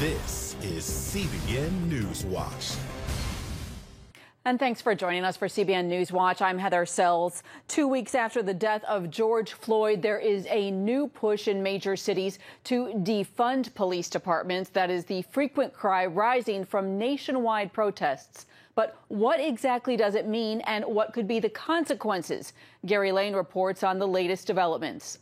This is CBN NewsWatch. And thanks for joining us for CBN NewsWatch. I'm Heather Sells. 2 weeks after the death of George Floyd, there is a new push in major cities to defund police departments. That is the frequent cry rising from nationwide protests. But what exactly does it mean, and what could be the consequences? Gary Lane reports on the latest developments.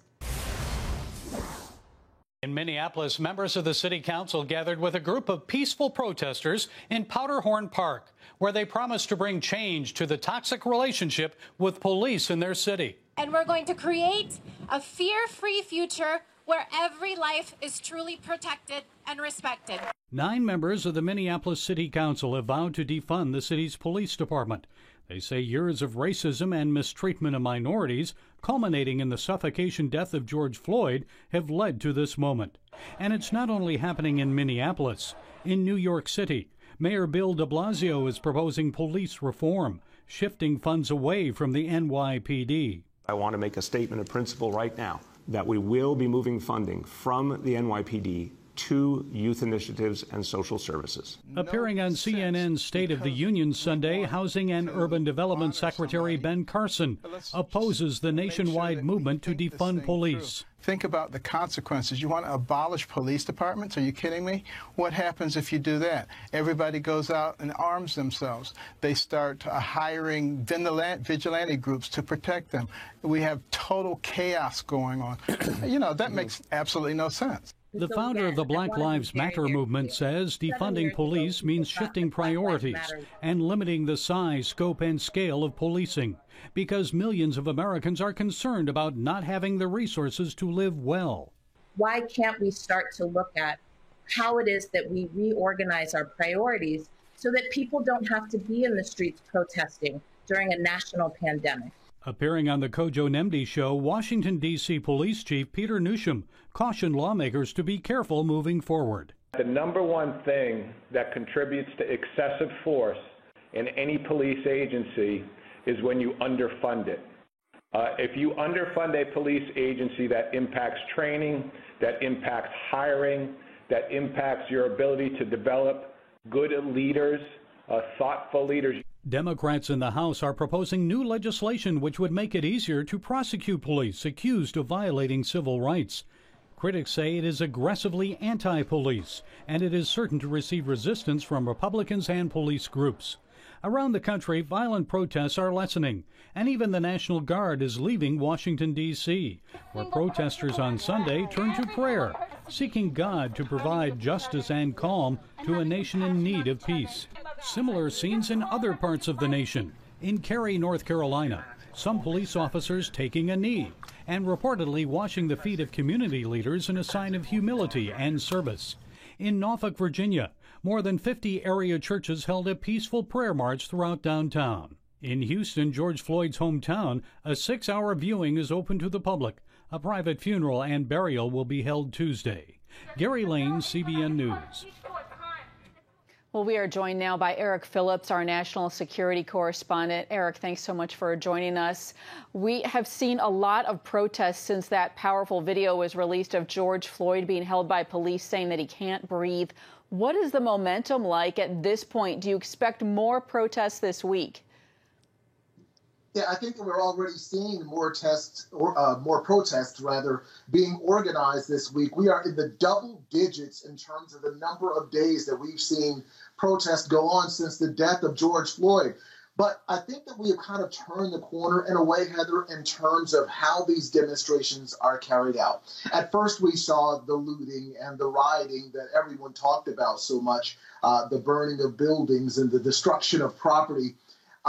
In Minneapolis, members of the city council gathered with a group of peaceful protesters in Powderhorn Park, where they promised to bring change to the toxic relationship with police in their city. And we're going to create a fear-free future where every life is truly protected and respected. 9 members of the Minneapolis City Council have vowed to defund the city's police department. They say years of racism and mistreatment of minorities, culminating in the suffocation death of George Floyd, have led to this moment. And it's not only happening in Minneapolis. In New York City, Mayor Bill de Blasio is proposing police reform, shifting funds away from the NYPD. I want to make a statement of principle right now that we will be moving funding from the NYPD to youth initiatives and social services. Appearing on CNN's State of the Union Sunday, Housing and Urban Development Secretary Ben Carson opposes the nationwide movement to defund police. Think about the consequences. You want to abolish police departments? Are you kidding me? What happens if you do that? Everybody goes out and arms themselves. They start hiring vigilante groups to protect them. We have total chaos going on. You know, that makes absolutely no sense. The founder of the Black Lives Matter movement says defunding police means shifting priorities and limiting the size, scope, and scale of policing, because millions of Americans are concerned about not having the resources to live well. Why can't we start to look at how it is that we reorganize our priorities so that people don't have to be in the streets protesting during a national pandemic? Appearing on the Kojo Nemdi show, Washington, D.C. Police Chief Peter Newsham cautioned lawmakers to be careful moving forward. The number one thing that contributes to excessive force in any police agency is when you underfund it. If you underfund a police agency, that impacts training, that impacts hiring, that impacts your ability to develop good leaders, thoughtful leaders. Democrats in the House are proposing new legislation which would make it easier to prosecute police accused of violating civil rights. Critics say it is aggressively anti-police, and it is certain to receive resistance from Republicans and police groups. Around the country, violent protests are lessening, and even the National Guard is leaving Washington, D.C., where protesters on Sunday turned to prayer, seeking God to provide justice and calm to a nation in need of peace. Similar scenes in other parts of the nation. In Cary, North Carolina, some police officers taking a knee and reportedly washing the feet of community leaders in a sign of humility and service. In Norfolk, Virginia, more than 50 area churches held a peaceful prayer march throughout downtown. In Houston, George Floyd's hometown, a 6-hour viewing is open to the public. A private funeral and burial will be held Tuesday. Gary Lane, CBN News. Well, we are joined now by Eric Phillips, our national security correspondent. Eric, thanks so much for joining us. We have seen a lot of protests since that powerful video was released of George Floyd being held by police saying that he can't breathe. What is the momentum like at this point? Do you expect more protests this week? Yeah, I think that we're already seeing more protests being organized this week. We are in the double digits in terms of the number of days that we've seen protests go on since the death of George Floyd. But I think that we have kind of turned the corner in a way, Heather, in terms of how these demonstrations are carried out. At first, we saw the looting and the rioting that everyone talked about so much, the burning of buildings and the destruction of property.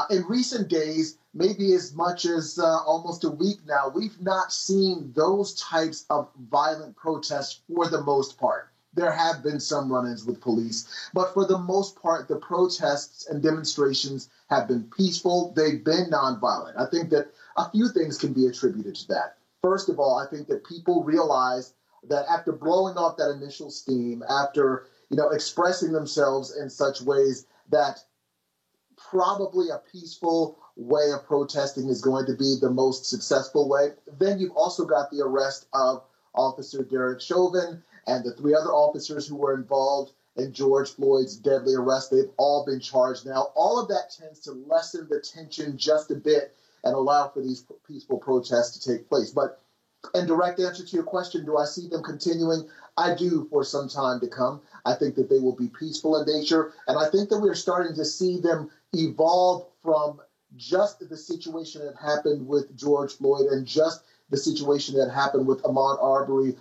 In recent days, maybe as much as almost a week now, we've not seen those types of violent protests for the most part. There have been some run-ins with police, but for the most part, the protests and demonstrations have been peaceful. They've been nonviolent. I think that a few things can be attributed to that. First of all, I think that people realize that after blowing off that initial steam, after expressing themselves in such ways that probably a peaceful way of protesting is going to be the most successful way. Then you've also got the arrest of Officer Derek Chauvin and the 3 other officers who were involved. in George Floyd's deadly arrest. They've all been charged now. All of that tends to lessen the tension just a bit and allow for these peaceful protests to take place. But in direct answer to your question, do I see them continuing? I do, for some time to come. I think that they will be peaceful in nature, and I think that we're starting to see them evolve from just the situation that happened with George Floyd and just the situation that happened with Ahmaud Arbery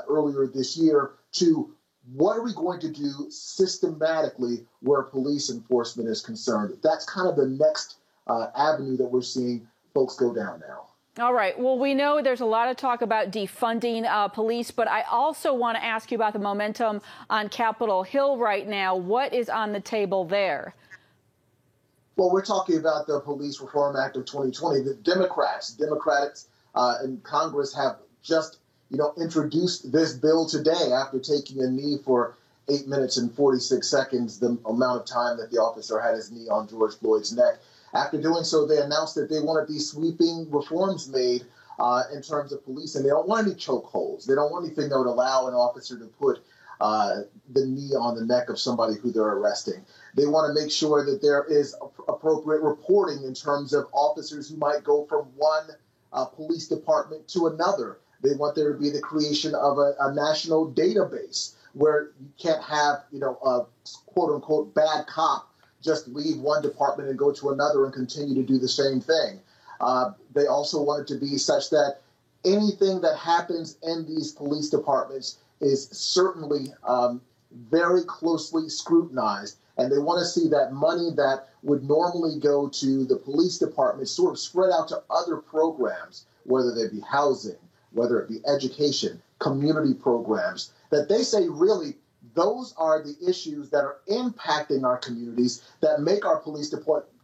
earlier this year to what are we going to do systematically where police enforcement is concerned. That's kind of the next avenue that we're seeing folks go down now. All right. Well, we know there's a lot of talk about defunding police, but I also want to ask you about the momentum on Capitol Hill right now. What is on the table there? Well, we're talking about the Police Reform Act of 2020. The Democrats in Congress have just, introduced this bill today after taking a knee for 8 minutes and 46 seconds, the amount of time that the officer had his knee on George Floyd's neck. After doing so, they announced that they wanted these sweeping reforms made in terms of police, and they don't want any chokeholds. They don't want anything that would allow an officer to put the knee on the neck of somebody who they're arresting. They want to make sure that there is appropriate reporting in terms of officers who might go from one police department to another. They want there to be the creation of a national database where you can't have, a quote-unquote bad cop just leave one department and go to another and continue to do the same thing. They also want it to be such that anything that happens in these police departments is certainly very closely scrutinized. And they want to see that money that would normally go to the police department sort of spread out to other programs, whether they be housing, whether it be education, community programs, that they say really those are the issues that are impacting our communities that make our police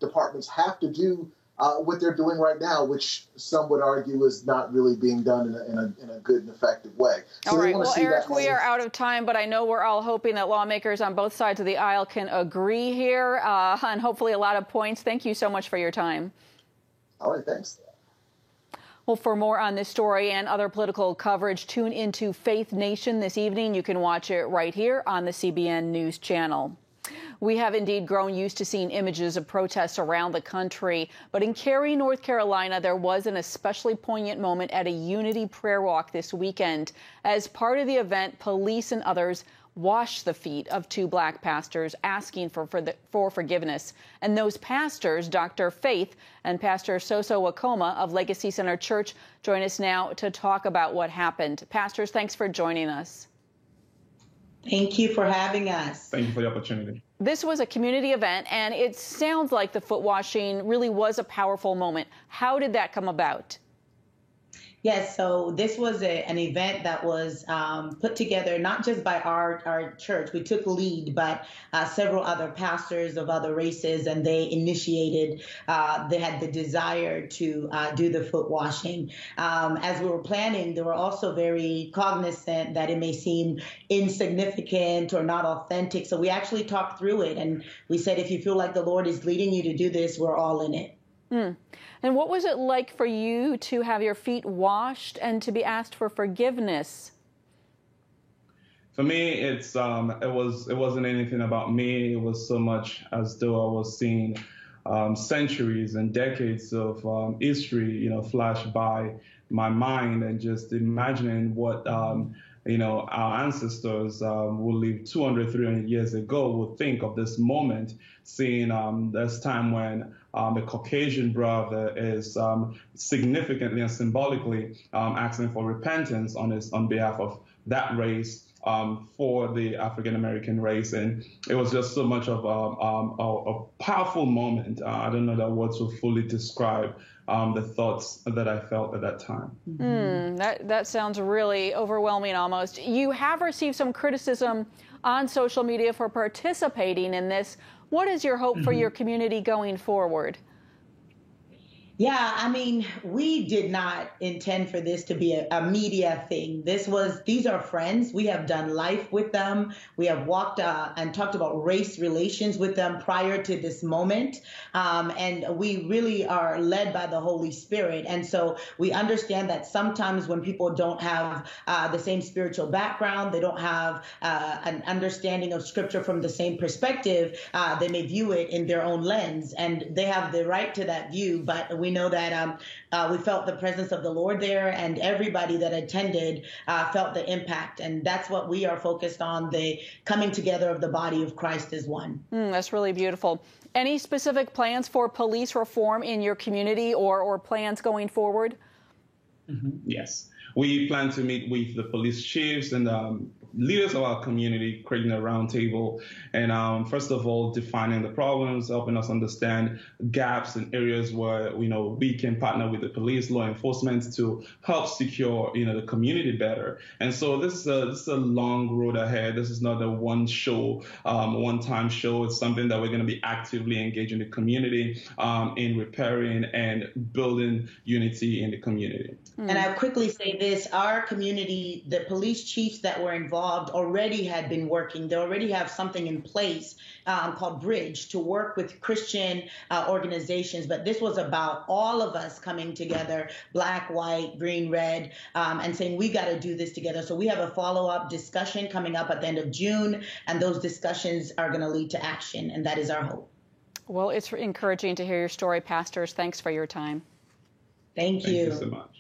departments have to do what they're doing right now, which some would argue is not really being done in a good and effective way. So all right. Well, Eric, we are out of time, but I know we're all hoping that lawmakers on both sides of the aisle can agree here on hopefully a lot of points. Thank you so much for your time. All right. Thanks. Well, for more on this story and other political coverage, tune into Faith Nation this evening. You can watch it right here on the CBN News Channel. We have indeed grown used to seeing images of protests around the country, but in Cary, North Carolina, there was an especially poignant moment at a unity prayer walk this weekend. As part of the event, police and others washed the feet of two black pastors, asking for forgiveness. And those pastors, Dr. Faith and Pastor Soso Wakoma of Legacy Center Church, join us now to talk about what happened. Pastors, thanks for joining us. Thank you for having us. Thank you for the opportunity. This was a community event, and it sounds like the foot washing really was a powerful moment. How did that come about? Yes, so this was an event that was put together not just by our church. We took lead, but several other pastors of other races, and they initiated, they had the desire to do the foot washing. As we were planning, they were also very cognizant that it may seem insignificant or not authentic. So we actually talked through it, and we said, if you feel like the Lord is leading you to do this, we're all in it. And what was it like for you to have your feet washed and to be asked for forgiveness? For me, it wasn't anything about me. It was so much as though I was seeing centuries and decades of history, flash by my mind, and just imagining what our ancestors who lived 200, 300 years ago would think of this moment, seeing this time when the Caucasian brother is significantly and symbolically asking for repentance on behalf of that race for the African-American race. And it was just so much of a powerful moment. I don't know that words will fully describe the thoughts that I felt at that time. That sounds really overwhelming almost. You have received some criticism on social media for participating in this. What is your hope for your community going forward? Yeah, I mean, we did not intend for this to be a media thing. These are friends. We have done life with them. We have walked and talked about race relations with them prior to this moment. And we really are led by the Holy Spirit. And so we understand that sometimes when people don't have the same spiritual background, they don't have an understanding of scripture from the same perspective, they may view it in their own lens. And they have the right to that view. But we know that we felt the presence of the Lord there, and everybody that attended felt the impact. And that's what we are focused on, the coming together of the body of Christ as one. That's really beautiful. Any specific plans for police reform in your community or plans going forward? Yes. We plan to meet with the police chiefs and leaders of our community, creating a roundtable, and first of all, defining the problems, helping us understand gaps in areas where we can partner with the police, law enforcement to help secure the community better. And so this is a long road ahead. This is not a one-time show. It's something that we're going to be actively engaging the community in repairing and building unity in the community. And I'll quickly say this, our community, the police chiefs that were involved already had been working. They already have something in place called Bridge to work with Christian organizations. But this was about all of us coming together, black, white, green, red, and saying we got to do this together. So we have a follow-up discussion coming up at the end of June, and those discussions are going to lead to action. And that is our hope. Well, it's encouraging to hear your story, pastors. Thanks for your time. Thank you. Thank you so much.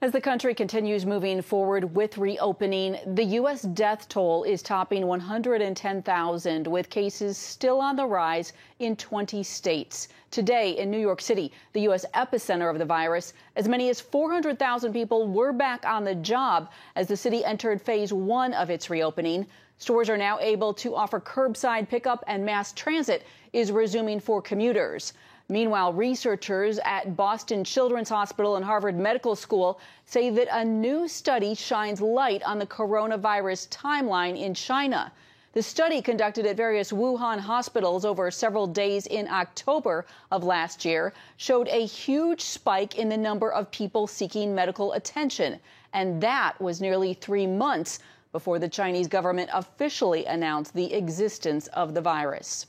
As the country continues moving forward with reopening, the U.S. death toll is topping 110,000, with cases still on the rise in 20 states. Today in New York City, the U.S. epicenter of the virus, as many as 400,000 people were back on the job as the city entered phase 1 of its reopening. Stores are now able to offer curbside pickup, and mass transit is resuming for commuters. Meanwhile, researchers at Boston Children's Hospital and Harvard Medical School say that a new study shines light on the coronavirus timeline in China. The study, conducted at various Wuhan hospitals over several days in October of last year, showed a huge spike in the number of people seeking medical attention. And that was nearly 3 months before the Chinese government officially announced the existence of the virus.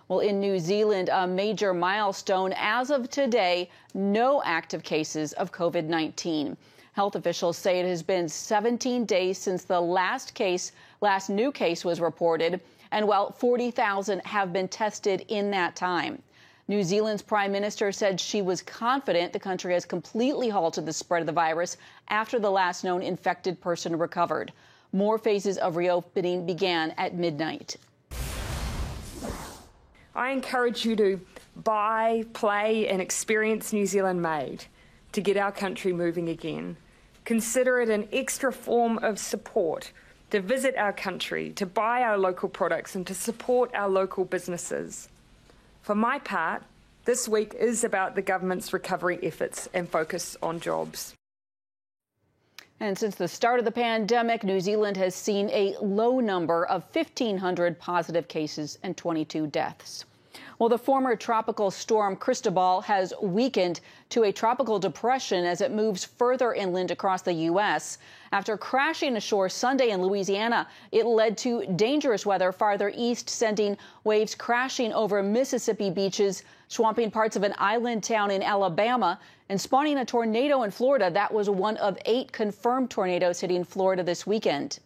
Well, in New Zealand, a major milestone. As of today, no active cases of COVID-19. Health officials say it has been 17 days since the last new case was reported, and while 40,000 have been tested in that time. New Zealand's prime minister said she was confident the country has completely halted the spread of the virus after the last known infected person recovered. More phases of reopening began at midnight. I encourage you to buy, play and experience New Zealand Made to get our country moving again. Consider it an extra form of support to visit our country, to buy our local products and to support our local businesses. For my part, this week is about the government's recovery efforts and focus on jobs. And since the start of the pandemic, New Zealand has seen a low number of 1,500 positive cases and 22 deaths. Well, the former tropical storm Cristobal has weakened to a tropical depression as it moves further inland across the U.S. After crashing ashore Sunday in Louisiana, it led to dangerous weather farther east, sending waves crashing over Mississippi beaches, swamping parts of an island town in Alabama, and spawning a tornado in Florida. That was one of 8 confirmed tornadoes hitting Florida this weekend.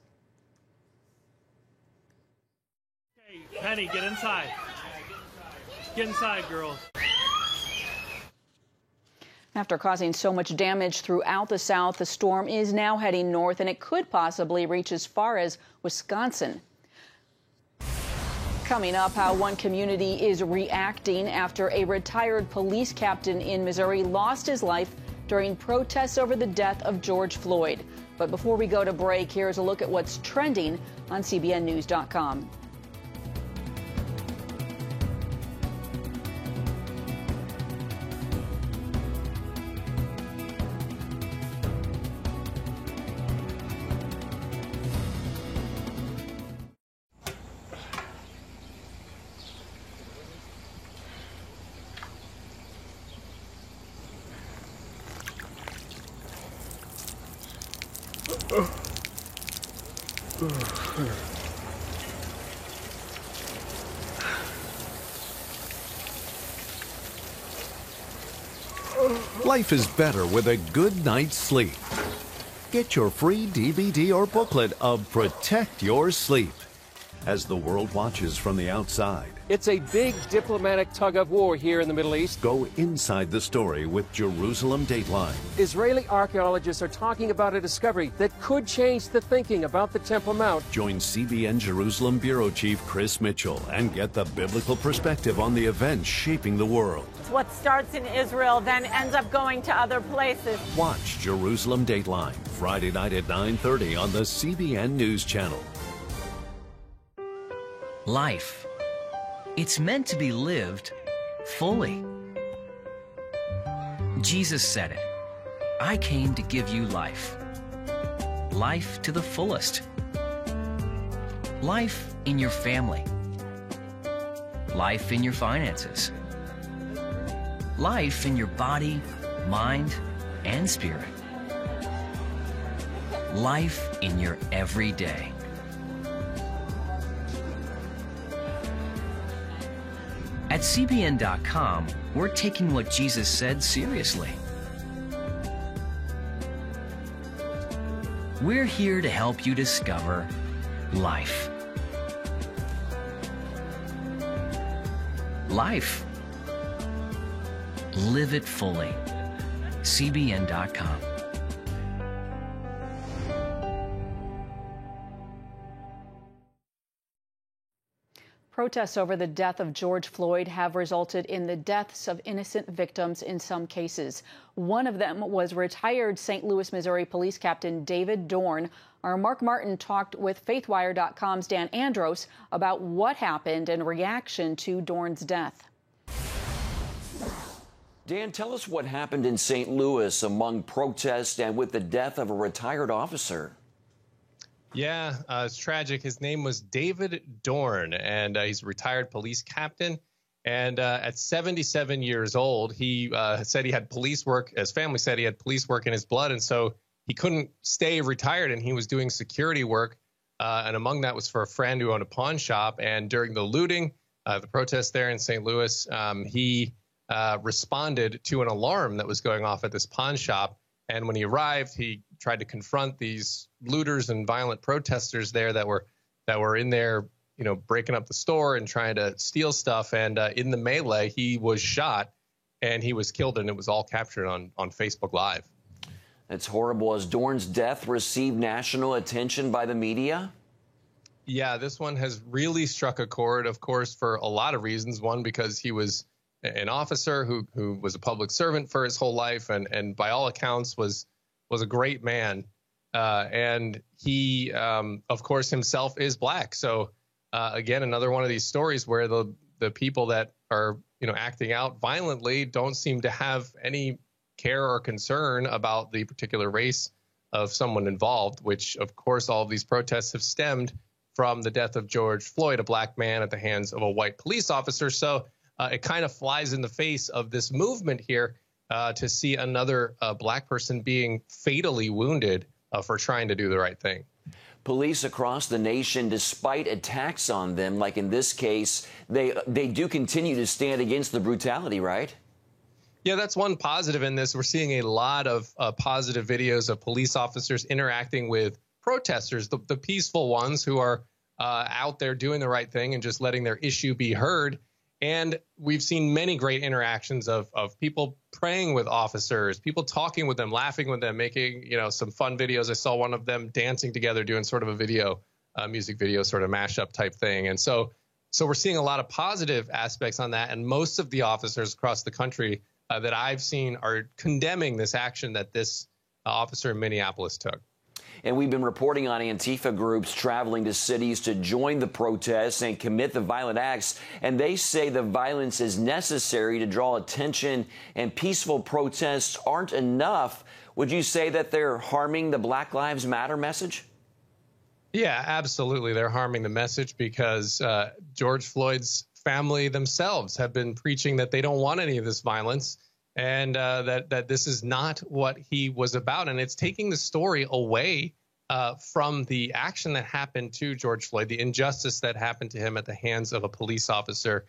Hey, Penny, get inside. Get inside, girls. After causing so much damage throughout the South, the storm is now heading north, and it could possibly reach as far as Wisconsin. Coming up, how one community is reacting after a retired police captain in Missouri lost his life during protests over the death of George Floyd. But before we go to break, here's a look at what's trending on CBNNews.com. Life is better with a good night's sleep. Get your free DVD or booklet of Protect Your Sleep as the world watches from the outside. It's a big diplomatic tug of war here in the Middle East. Go inside the story with Jerusalem Dateline. Israeli archaeologists are talking about a discovery that could change the thinking about the Temple Mount. Join CBN Jerusalem Bureau Chief Chris Mitchell and get the biblical perspective on the events shaping the world. What starts in Israel then ends up going to other places. Watch Jerusalem Dateline Friday night at 9:30 on the CBN News Channel. Life. It's meant to be lived fully. Jesus said it. I came to give you life. Life to the fullest. Life in your family. Life in your finances. Life in your body, mind, and spirit. Life in your everyday. At CBN.com, we're taking what Jesus said seriously. We're here to help you discover life. Life. Live it fully. CBN.com. Protests over the death of George Floyd have resulted in the deaths of innocent victims in some cases. One of them was retired St. Louis, Missouri police captain David Dorn. Our Mark Martin talked with FaithWire.com's Dan Andros about what happened in reaction to Dorn's death. Dan, tell us what happened in St. Louis among protests and with the death of a retired officer. Yeah, it's tragic. His name was David Dorn, and he's a retired police captain. And at 77 years old, he said he had police work. His family said he had police work in his blood, and so he couldn't stay retired, and he was doing security work. And among that was for a friend who owned a pawn shop. And during the looting, the protest there in St. Louis, he responded to an alarm that was going off at this pawn shop. And when he arrived, he tried to confront these looters and violent protesters there that were in there, you know, breaking up the store and trying to steal stuff. And in the melee, he was shot and he was killed, and it was all captured on Facebook Live. That's horrible. Has Dorn's death received national attention by the media? Yeah, this one has really struck a chord, of course, for a lot of reasons. One, because he was an officer who was a public servant for his whole life, and by all accounts was a great man. And he, of course, himself is black. So again, another one of these stories where the people that are, you know, acting out violently don't seem to have any care or concern about the particular race of someone involved, which, of course, all of these protests have stemmed from the death of George Floyd, a black man at the hands of a white police officer. So it kind of flies in the face of this movement here to see another black person being fatally wounded for trying to do the right thing. Police across the nation, despite attacks on them, like in this case, they do continue to stand against the brutality, right? Yeah, that's one positive in this. We're seeing a lot of positive videos of police officers interacting with protesters, the peaceful ones who are out there doing the right thing and just letting their issue be heard. And we've seen many great interactions of people praying with officers, people talking with them, laughing with them, making, you know, some fun videos. I saw one of them dancing together, doing sort of a video, music video sort of mashup type thing. And so we're seeing a lot of positive aspects on that. And most of the officers across the country that I've seen are condemning this action that this officer in Minneapolis took. And we've been reporting on Antifa groups traveling to cities to join the protests and commit the violent acts. And they say the violence is necessary to draw attention and peaceful protests aren't enough. Would you say that they're harming the Black Lives Matter message? Yeah, absolutely. They're harming the message because George Floyd's family themselves have been preaching that they don't want any of this violence and that this is not what he was about. And it's taking the story away from the action that happened to George Floyd, the injustice that happened to him at the hands of a police officer,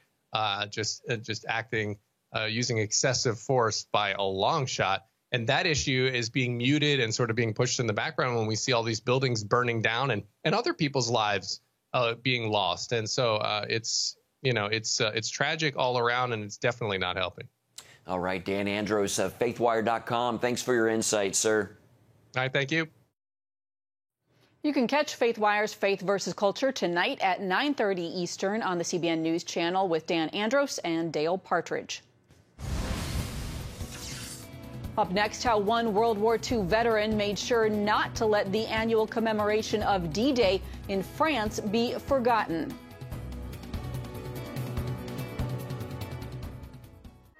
just acting, using excessive force by a long shot. And that issue is being muted and sort of being pushed in the background when we see all these buildings burning down and other people's lives being lost. And so it's tragic all around, and it's definitely not helping. All right, Dan Andros of faithwire.com. Thanks for your insight, sir. All right, thank you. You can catch FaithWire's Faith versus Culture tonight at 9:30 Eastern on the CBN News Channel with Dan Andros and Dale Partridge. Up next, how one World War II veteran made sure not to let the annual commemoration of D-Day in France be forgotten.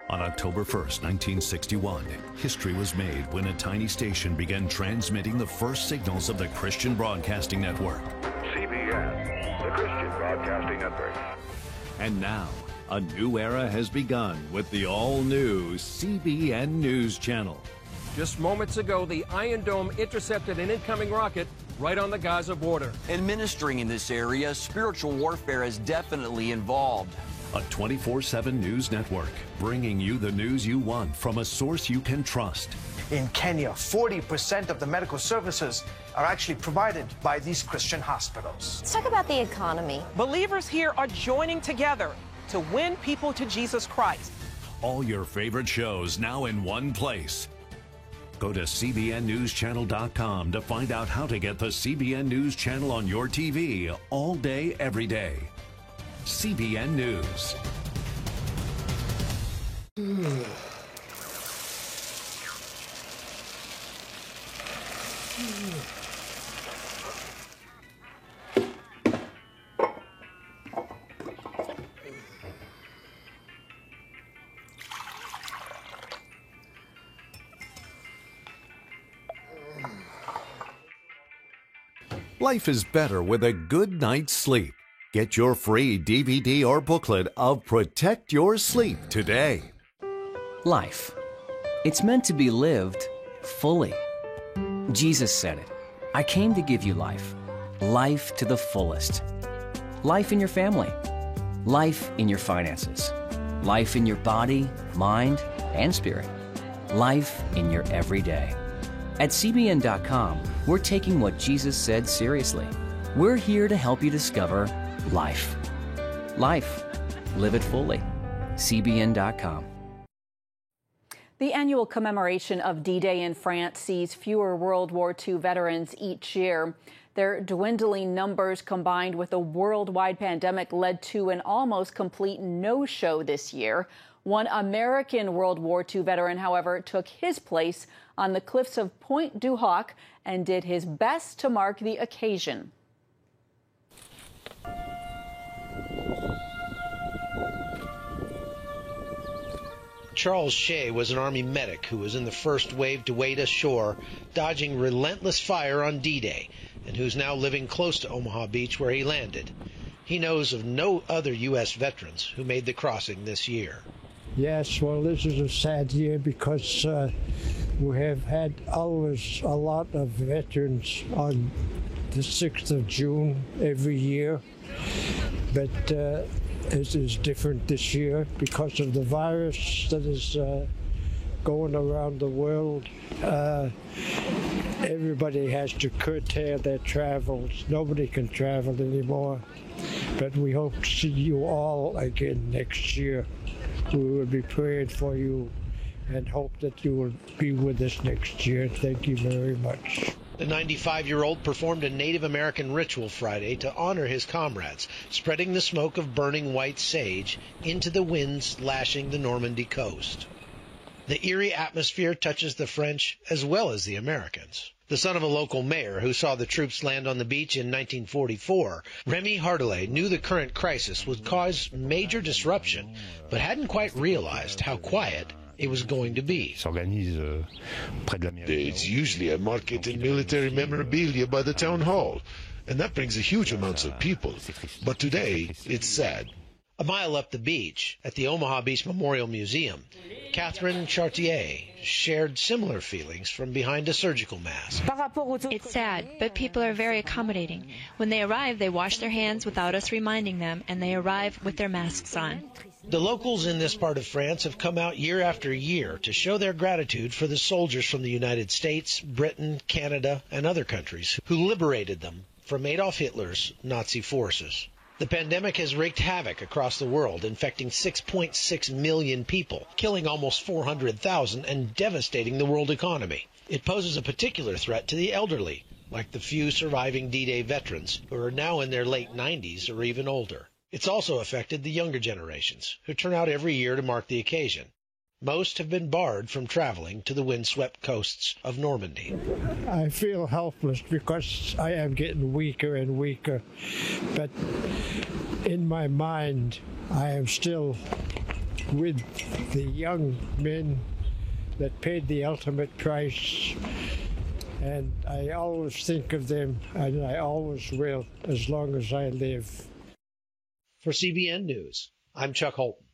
On October 1st, 1961, history was made when a tiny station began transmitting the first signals of the Christian Broadcasting Network. CBN, the Christian Broadcasting Network. And now, a new era has begun with the all-new CBN News Channel. Just moments ago, the Iron Dome intercepted an incoming rocket right on the Gaza border. Administering in this area, spiritual warfare is definitely involved. A 24/7 news network, bringing you the news you want from a source you can trust. In Kenya, 40% of the medical services are actually provided by these Christian hospitals. Let's talk about the economy. Believers here are joining together to win people to Jesus Christ. All your favorite shows now in one place. Go to CBNNewsChannel.com to find out how to get the CBN News Channel on your TV all day, every day. CBN News. Life is better with a good night's sleep. Get your free DVD or booklet of Protect Your Sleep today. Life. It's meant to be lived fully. Jesus said it. I came to give you life. Life to the fullest. Life in your family. Life in your finances. Life in your body, mind, and spirit. Life in your everyday. At CBN.com, we're taking what Jesus said seriously. We're here to help you discover life. Life. Live it fully. CBN.com. The annual commemoration of D-Day in France sees fewer World War II veterans each year. Their dwindling numbers combined with a worldwide pandemic led to an almost complete no-show this year. One American World War II veteran, however, took his place on the cliffs of Pointe du Hoc and did his best to mark the occasion. Charles Shea was an Army medic who was in the first wave to wade ashore, dodging relentless fire on D-Day, and who's now living close to Omaha Beach where he landed. He knows of no other U.S. veterans who made the crossing this year. Yes, well, this is a sad year because we have had always a lot of veterans on the 6th of June every year, but it is different this year because of the virus that is going around the world. Everybody has to curtail their travels. Nobody can travel anymore, but we hope to see you all again next year. We will be praying for you and hope that you will be with us next year. Thank you very much. The 95-year-old performed a Native American ritual Friday to honor his comrades, spreading the smoke of burning white sage into the winds lashing the Normandy coast. The eerie atmosphere touches the French as well as the Americans. The son of a local mayor who saw the troops land on the beach in 1944, Remy Hardelet knew the current crisis would cause major disruption, but hadn't quite realized how quiet it was going to be. There's usually a market in military memorabilia by the town hall, and that brings a huge amount of people. But today, it's sad. A mile up the beach, at the Omaha Beach Memorial Museum, Catherine Chartier shared similar feelings from behind a surgical mask. It's sad, but people are very accommodating. When they arrive, they wash their hands without us reminding them, and they arrive with their masks on. The locals in this part of France have come out year after year to show their gratitude for the soldiers from the United States, Britain, Canada, and other countries who liberated them from Adolf Hitler's Nazi forces. The pandemic has wreaked havoc across the world, infecting 6.6 million people, killing almost 400,000, and devastating the world economy. It poses a particular threat to the elderly, like the few surviving D-Day veterans who are now in their late 90s or even older. It's also affected the younger generations, who turn out every year to mark the occasion. Most have been barred from traveling to the windswept coasts of Normandy. I feel helpless because I am getting weaker and weaker, but in my mind, I am still with the young men that paid the ultimate price, and I always think of them, and I always will, as long as I live. For CBN News, I'm Chuck Holton.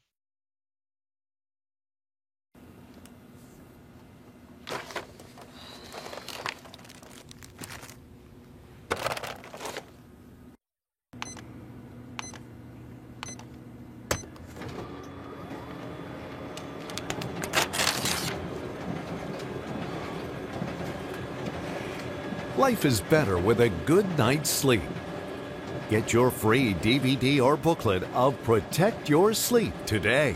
Life is better with a good night's sleep. Get your free DVD or booklet of Protect Your Sleep today.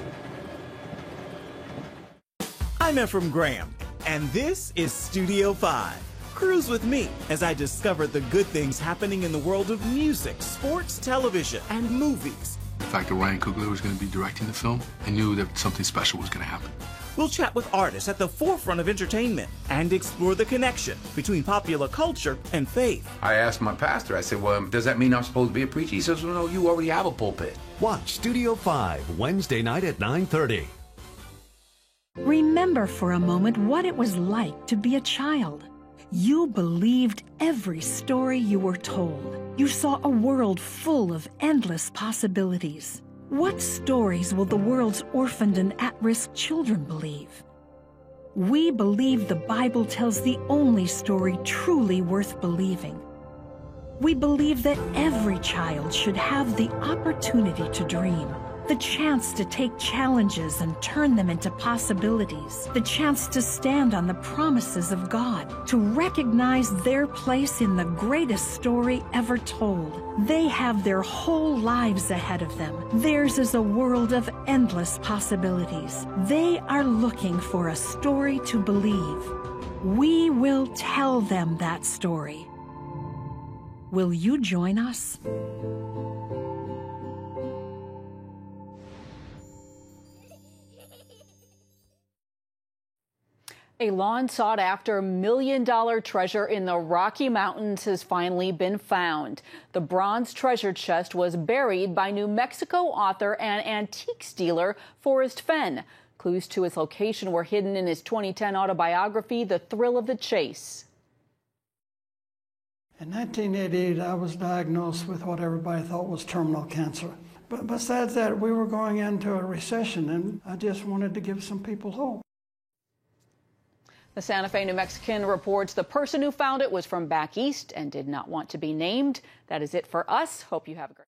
I'm Ephraim Graham, and this is Studio 5. Cruise with me as I discover the good things happening in the world of music, sports, television, and movies. The fact that Ryan Coogler was going to be directing the film, I knew that something special was going to happen. We'll chat with artists at the forefront of entertainment and explore the connection between popular culture and faith. I asked my pastor, I said, well, does that mean I'm supposed to be a preacher? He says, well, no, you already have a pulpit. Watch Studio 5 Wednesday night at 9:30. Remember for a moment what it was like to be a child. You believed every story you were told. You saw a world full of endless possibilities. What stories will the world's orphaned and at-risk children believe? We believe the Bible tells the only story truly worth believing. We believe that every child should have the opportunity to dream, the chance to take challenges and turn them into possibilities, the chance to stand on the promises of God, to recognize their place in the greatest story ever told. They have their whole lives ahead of them. Theirs is a world of endless possibilities. They are looking for a story to believe. We will tell them that story. Will you join us? A long sought-after million-dollar treasure in the Rocky Mountains has finally been found. The bronze treasure chest was buried by New Mexico author and antiques dealer Forrest Fenn. Clues to its location were hidden in his 2010 autobiography, The Thrill of the Chase. In 1988, I was diagnosed with what everybody thought was terminal cancer. But besides that, we were going into a recession, and I just wanted to give some people hope. The Santa Fe New Mexican reports the person who found it was from back east and did not want to be named. That is it for us. Hope you have a great